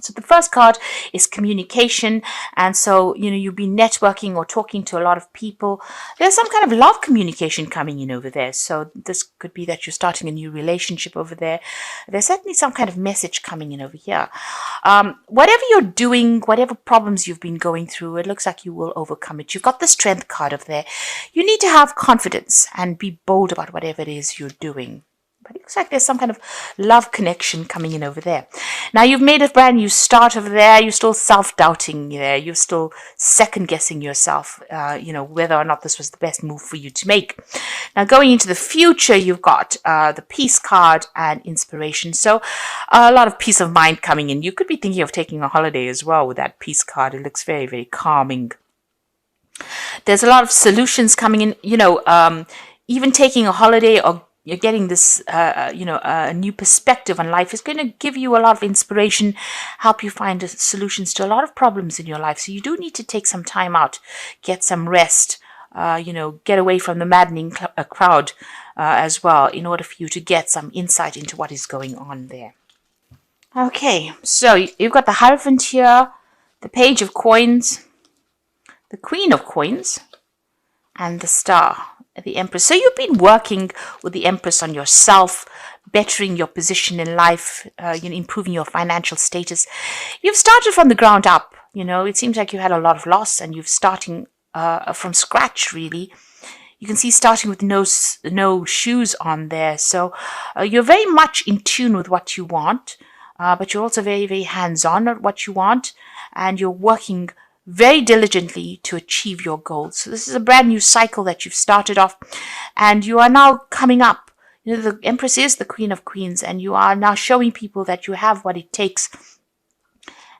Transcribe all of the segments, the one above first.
So the first card is communication. And so, you'll be networking or talking to a lot of people. There's some kind of love communication coming in over there. So this could be that you're starting a new relationship over there. There's certainly some kind of message coming in over here. Whatever you're doing, whatever problems you've been going through, it looks like you will overcome it. You've got the strength card over there. You need to have confidence and be bold about whatever it is you're doing. But it looks like there's some kind of love connection coming in over there. Now, you've made a brand new start over there. You're still self-doubting there. You're still second-guessing yourself, whether or not this was the best move for you to make. Now, going into the future, you've got the peace card and inspiration. So a lot of peace of mind coming in. You could be thinking of taking a holiday as well with that peace card. It looks very, very calming. There's a lot of solutions coming in, even taking a holiday or you're getting this, a new perspective on life is going to give you a lot of inspiration, help you find solutions to a lot of problems in your life. So you do need to take some time out, get some rest, get away from the maddening crowd as well in order for you to get some insight into what is going on there. Okay, so you've got the Hierophant here, the Page of Coins, the Queen of Coins, and the Star. The Empress. So you've been working with the Empress on yourself, bettering your position in life, improving your financial status. You've started from the ground up. It seems like you had a lot of loss and you're starting from scratch, really. You can see starting with no shoes on there. So you're very much in tune with what you want, but you're also very, very hands-on at what you want, and you're working very diligently to achieve your goals. So this is a brand new cycle that you've started off, and you are now coming up. The Empress is the Queen of Queens, and you are now showing people that you have what it takes.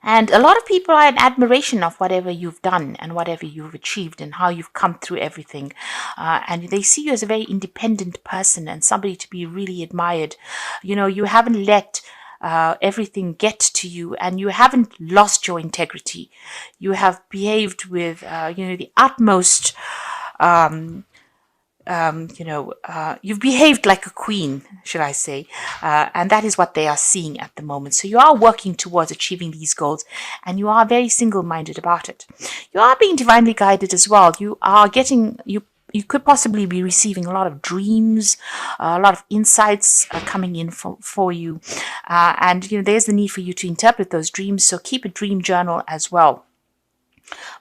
And a lot of people are in admiration of whatever you've done and whatever you've achieved and how you've come through everything. And they see you as a very independent person and somebody to be really admired. You haven't let everything get to you, and you haven't lost your integrity. You have behaved with, the utmost, you've behaved like a queen, should I say, and that is what they are seeing at the moment. So you are working towards achieving these goals, and you are very single-minded about it. You are being divinely guided as well. You are getting, you could possibly be receiving a lot of dreams, a lot of insights coming in for you. And there's the need for you to interpret those dreams. So keep a dream journal as well.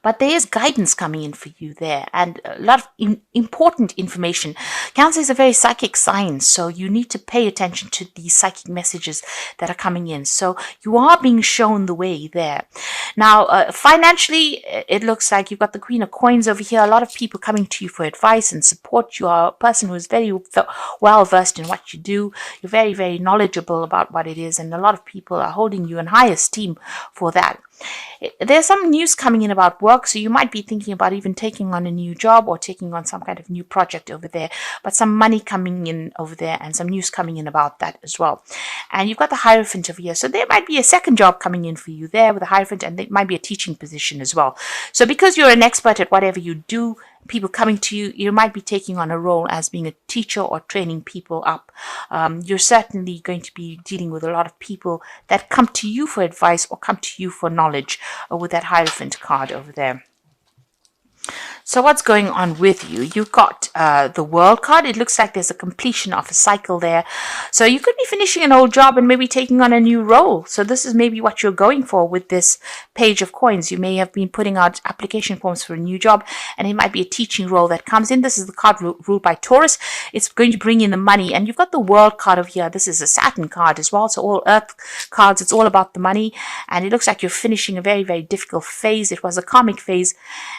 But there is guidance coming in for you there, and a lot of important information. Cancer is a very psychic sign, so you need to pay attention to these psychic messages that are coming in. So you are being shown the way there. Now, financially, it looks like you've got the Queen of Coins over here. A lot of people coming to you for advice and support. You are a person who is very well versed in what you do. You're very, very knowledgeable about what it is, and a lot of people are holding you in high esteem for that. There's some news coming in about work, so you might be thinking about even taking on a new job or taking on some kind of new project over there, but some money coming in over there and some news coming in about that as well. And you've got the Hierophant over here, so there might be a second job coming in for you there with the Hierophant, and it might be a teaching position as well. So because you're an expert at whatever you do, people coming to you, you might be taking on a role as being a teacher or training people up. You're certainly going to be dealing with a lot of people that come to you for advice or come to you for knowledge with that Hierophant card over there. So what's going on with you? You've got the World card. It looks like there's a completion of a cycle there. So you could be finishing an old job and maybe taking on a new role. So this is maybe what you're going for with this Page of Coins. You may have been putting out application forms for a new job, and it might be a teaching role that comes in. This is the card ruled by Taurus. It's going to bring in the money. And you've got the World card over here. This is a Saturn card as well. So all Earth cards, it's all about the money. And it looks like you're finishing a very, very difficult phase. It was a karmic phase.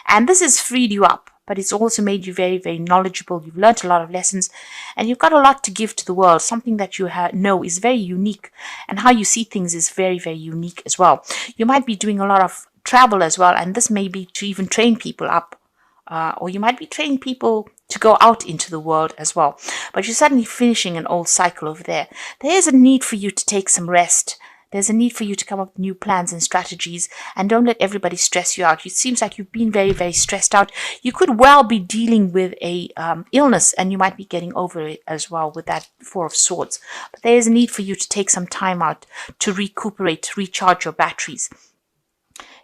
And this has freed you up, but it's also made you very, very knowledgeable. You've learned a lot of lessons, and you've got a lot to give to the world. Something that you know is very unique, and how you see things is very, very unique as well. You might be doing a lot of travel as well, and this may be to even train people up, or you might be training people to go out into the world as well. But you're suddenly finishing an old cycle over there. There is a need for you to take some rest, There's a need for you to come up with new plans and strategies, and don't let everybody stress you out. It seems like you've been very, very stressed out. You could well be dealing with a illness, and you might be getting over it as well with that Four of Swords. But there is a need for you to take some time out to recuperate, to recharge your batteries.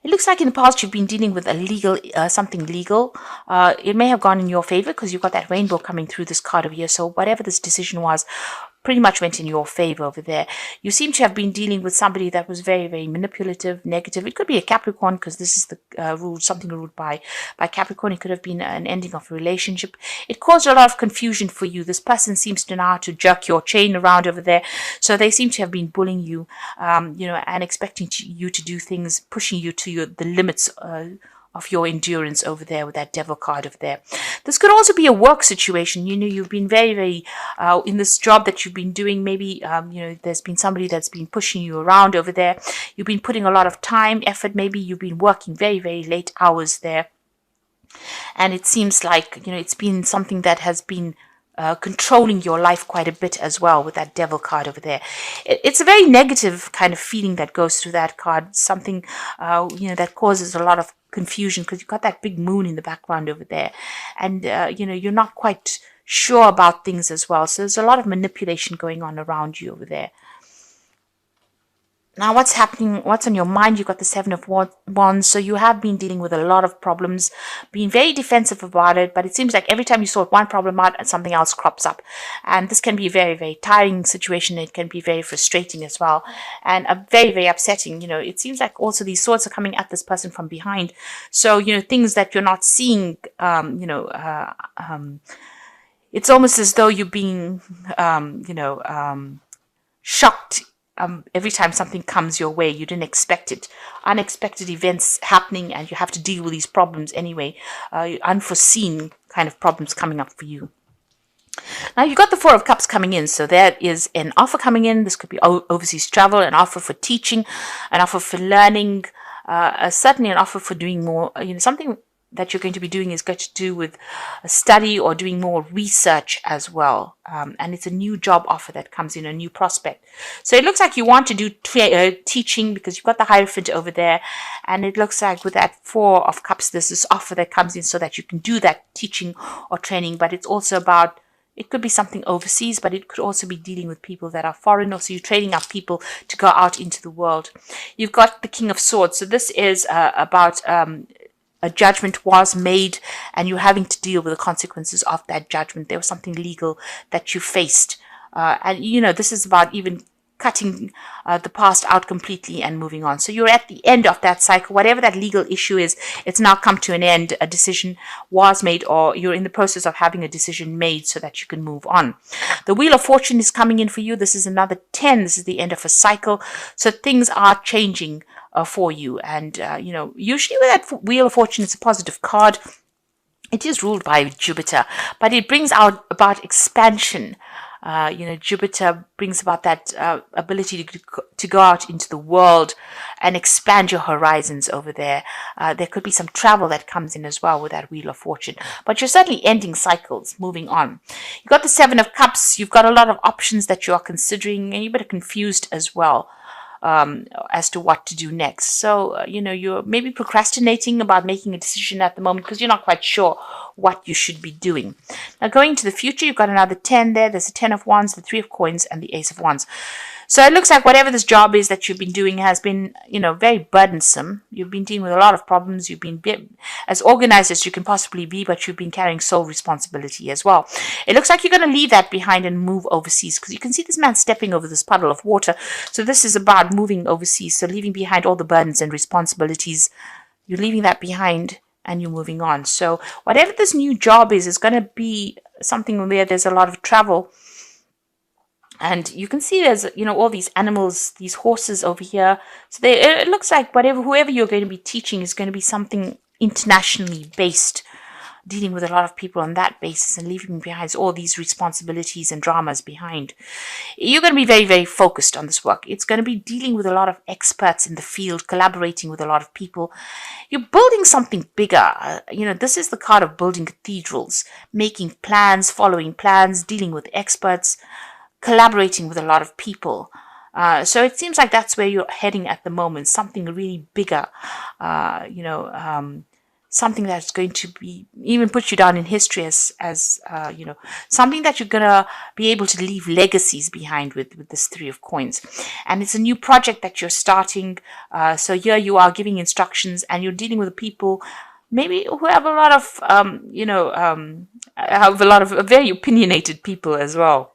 It looks like in the past you've been dealing with a legal, something legal. It may have gone in your favor because you've got that rainbow coming through this card over here. So whatever this decision was, pretty much went in your favor over there. You seem to have been dealing with somebody that was very, very manipulative, negative. It could be a Capricorn because this is the rule, something ruled by Capricorn. It could have been an ending of a relationship. It caused a lot of confusion for you. This person seems to know how to jerk your chain around over there. So they seem to have been bullying you, and expecting you to do things, pushing you to the limits of your endurance over there with that devil card over there. This could also be a work situation. You've been very, very, in this job that you've been doing, maybe, there's been somebody that's been pushing you around over there. You've been putting a lot of time, effort. Maybe you've been working very, very late hours there. And it seems like, it's been something that has been controlling your life quite a bit as well with that devil card over there. It's a very negative kind of feeling that goes through that card. Something, that causes a lot of confusion because you've got that big moon in the background over there. And, you're not quite sure about things as well. So there's a lot of manipulation going on around you over there. Now, what's happening? What's on your mind? You've got the Seven of Wands. So you have been dealing with a lot of problems, being very defensive about it. But it seems like every time you sort one problem out, something else crops up. And this can be a very, very tiring situation. It can be very frustrating as well. And very, very upsetting. It seems like also these swords are coming at this person from behind. So, things that you're not seeing, it's almost as though you're being, shocked. Every time something comes your way, you didn't expect it. Unexpected events happening, and you have to deal with these problems anyway. Unforeseen kind of problems coming up for you. Now, you've got the Four of Cups coming in. So there is an offer coming in. This could be overseas travel, an offer for teaching, an offer for learning, certainly an offer for doing more, something that you're going to be doing is going to do with a study or doing more research as well. And it's a new job offer that comes in, a new prospect. So it looks like you want to do teaching because you've got the Hierophant over there. And it looks like with that Four of Cups, there's this offer that comes in so that you can do that teaching or training. But it's also about, it could be something overseas, but it could also be dealing with people that are foreign. Or so you're training up people to go out into the world. You've got the King of Swords. So this is about a judgment was made and you're having to deal with the consequences of that judgment. There was something legal that you faced. And, this is about even cutting the past out completely and moving on. So you're at the end of that cycle. Whatever that legal issue is, it's now come to an end. A decision was made, or you're in the process of having a decision made so that you can move on. The Wheel of Fortune is coming in for you. This is another 10. This is the end of a cycle. So things are changing for you. And, usually with that Wheel of Fortune, it's a positive card. It is ruled by Jupiter, but it brings out about expansion. Jupiter brings about that ability to go out into the world and expand your horizons over there. There could be some travel that comes in as well with that Wheel of Fortune. But you're certainly ending cycles, moving on. You've got the Seven of Cups. You've got a lot of options that you are considering, and you're a bit confused as well. As to what to do next. So, you're maybe procrastinating about making a decision at the moment because you're not quite sure what you should be doing. Now, going into the future, you've got another 10 there. There's the 10 of Wands, the 3 of Coins, and the Ace of Wands. So it looks like whatever this job is that you've been doing has been, very burdensome. You've been dealing with a lot of problems. You've been as organized as you can possibly be, but you've been carrying sole responsibility as well. It looks like you're going to leave that behind and move overseas because you can see this man stepping over this puddle of water. So this is about moving overseas. So leaving behind all the burdens and responsibilities. You're leaving that behind and you're moving on. So whatever this new job is going to be something where there's a lot of travel. And you can see there's, all these animals, these horses over here. So it looks like whoever you're going to be teaching is going to be something internationally based, dealing with a lot of people on that basis and leaving behind all these responsibilities and dramas behind. You're going to be very, very focused on this work. It's going to be dealing with a lot of experts in the field, collaborating with a lot of people. You're building something bigger. This is the card of building cathedrals, making plans, following plans, dealing with experts, collaborating with a lot of people. So it seems like that's where you're heading at the moment, something really bigger, something that's going to be even put you down in history as something that you're going to be able to leave legacies behind with this Three of Coins. And it's a new project that you're starting. So here you are giving instructions, and you're dealing with people maybe who have a lot of, have a lot of very opinionated people as well.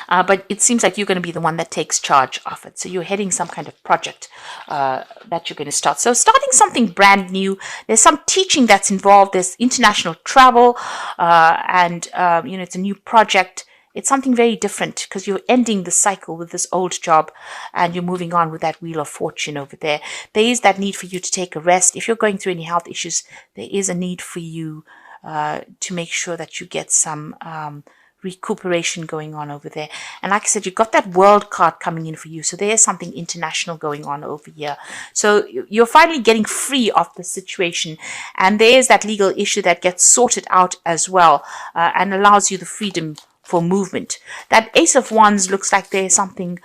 But it seems like you're going to be the one that takes charge of it. So you're heading some kind of project that you're going to start. So starting something brand new. There's some teaching that's involved. There's international travel, and it's a new project. It's something very different because you're ending the cycle with this old job and you're moving on with that Wheel of Fortune over there. There is that need for you to take a rest. If you're going through any health issues, there is a need for you to make sure that you get some recuperation going on over there. And like I said, you've got that World card coming in for you. So there's something international going on over here. So you're finally getting free of the situation. And there's that legal issue that gets sorted out as well and allows you the freedom for movement. That Ace of Wands looks like there's something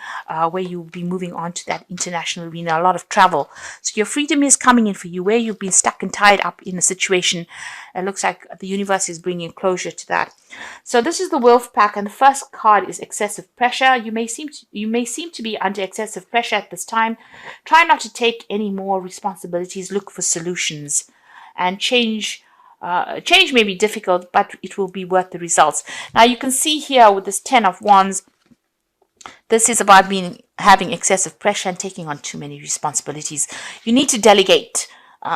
where you'll be moving on to that international arena, a lot of travel. So your freedom is coming in for you, where you've been stuck and tied up in a situation. It looks like the universe is bringing closure to that. So this is the Wolf pack, and the first card is excessive pressure. You may seem to be under excessive pressure at this time. Try not to take any more responsibilities. Look for solutions, and change may be difficult, but it will be worth the results. Now you can see here with this 10 of Wands, this is about having excessive pressure and taking on too many responsibilities. You need to delegate,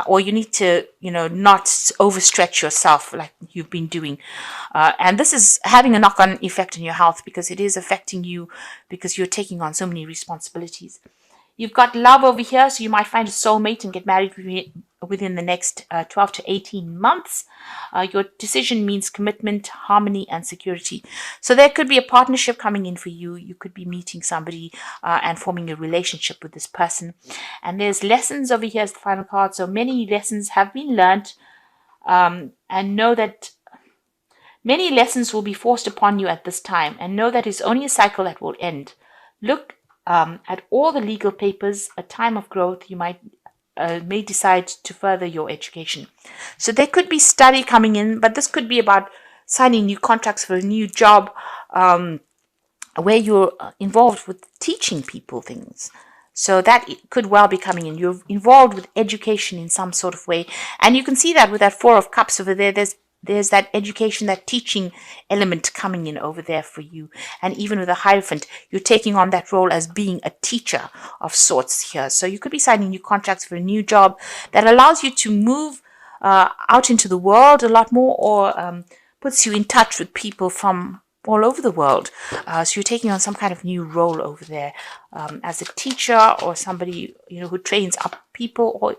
or you need to, not overstretch yourself like you've been doing. And this is having a knock-on effect on your health because it is affecting you because you're taking on so many responsibilities. You've got love over here, so you might find a soulmate and get married within the next 12 to 18 months. Your decision means commitment, harmony, and security. So there could be a partnership coming in for you. You could be meeting somebody and forming a relationship with this person. And there's lessons over here as the final card. So many lessons have been learned, and know that many lessons will be forced upon you at this time, and know that it's only a cycle that will end. Look at all the legal papers. A time of growth, you may decide to further your education. So there could be study coming in, but this could be about signing new contracts for a new job where you're involved with teaching people things. So that could well be coming in. You're involved with education in some sort of way. And you can see that with that Four of Cups over there. There's that education, that teaching element coming in over there for you. And even with the Hierophant, you're taking on that role as being a teacher of sorts here. So you could be signing new contracts for a new job that allows you to move out into the world a lot more, or puts you in touch with people from all over the world. So you're taking on some kind of new role over there as a teacher, or somebody, who trains up people, or,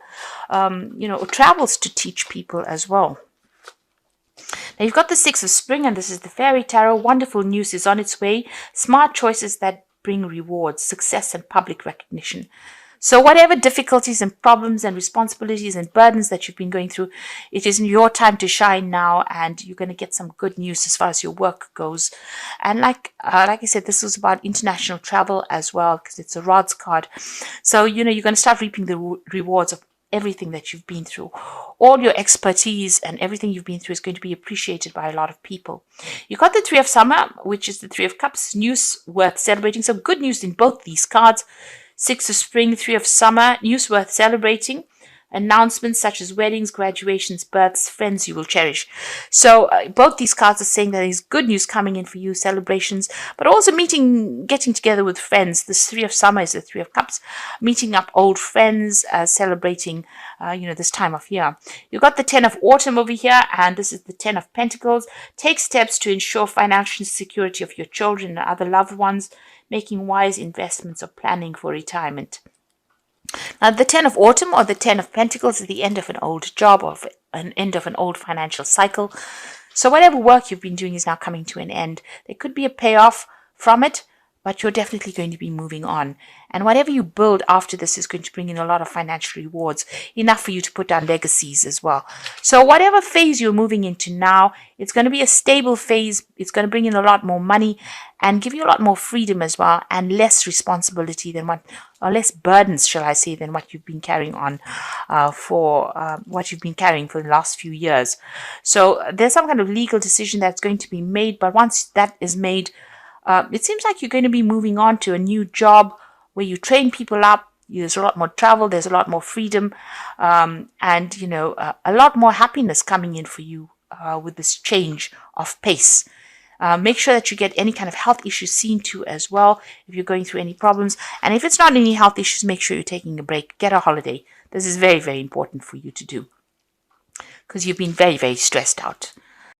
or travels to teach people as well. Now you've got the Six of Spring, and this is the Fairy Tarot. Wonderful news is on its way. Smart choices that bring rewards, success, and public recognition. So whatever difficulties and problems and responsibilities and burdens that you've been going through, it is your time to shine now, and you're going to get some good news as far as your work goes. And like I said, this was about international travel as well, because it's a Rods card. So, you're going to start reaping the rewards of everything that you've been through. All your expertise and everything you've been through is going to be appreciated by a lot of people. You got the Three of Summer, which is the Three of Cups, news worth celebrating. So good news in both these cards. Six of Spring, Three of Summer, news worth celebrating. Announcements such as weddings, graduations, births, friends you will cherish. So both these cards are saying that there's good news coming in for you, celebrations, but also getting together with friends. This Three of Summer is the Three of Cups, meeting up old friends, celebrating, this time of year. You've got the 10 of Autumn over here, and this is the 10 of Pentacles. Take steps to ensure financial security of your children and other loved ones, making wise investments or planning for retirement. Now, the 10 of Autumn, or the 10 of Pentacles, is the end of an old job, or an end of an old financial cycle. So whatever work you've been doing is now coming to an end. There could be a payoff from it, but you're definitely going to be moving on. And whatever you build after this is going to bring in a lot of financial rewards, enough for you to put down legacies as well. So whatever phase you're moving into now, it's going to be a stable phase. It's going to bring in a lot more money and give you a lot more freedom as well, and less responsibility than or less burdens, shall I say, than what you've been carrying on what you've been carrying for the last few years. So there's some kind of legal decision that's going to be made, but once that is made, it seems like you're going to be moving on to a new job where you train people up. There's a lot more travel. There's a lot more freedom, and a lot more happiness coming in for you with this change of pace. Make sure that you get any kind of health issues seen to as well if you're going through any problems. And if it's not any health issues, make sure you're taking a break. Get a holiday. This is very, very important for you to do because you've been very, very stressed out.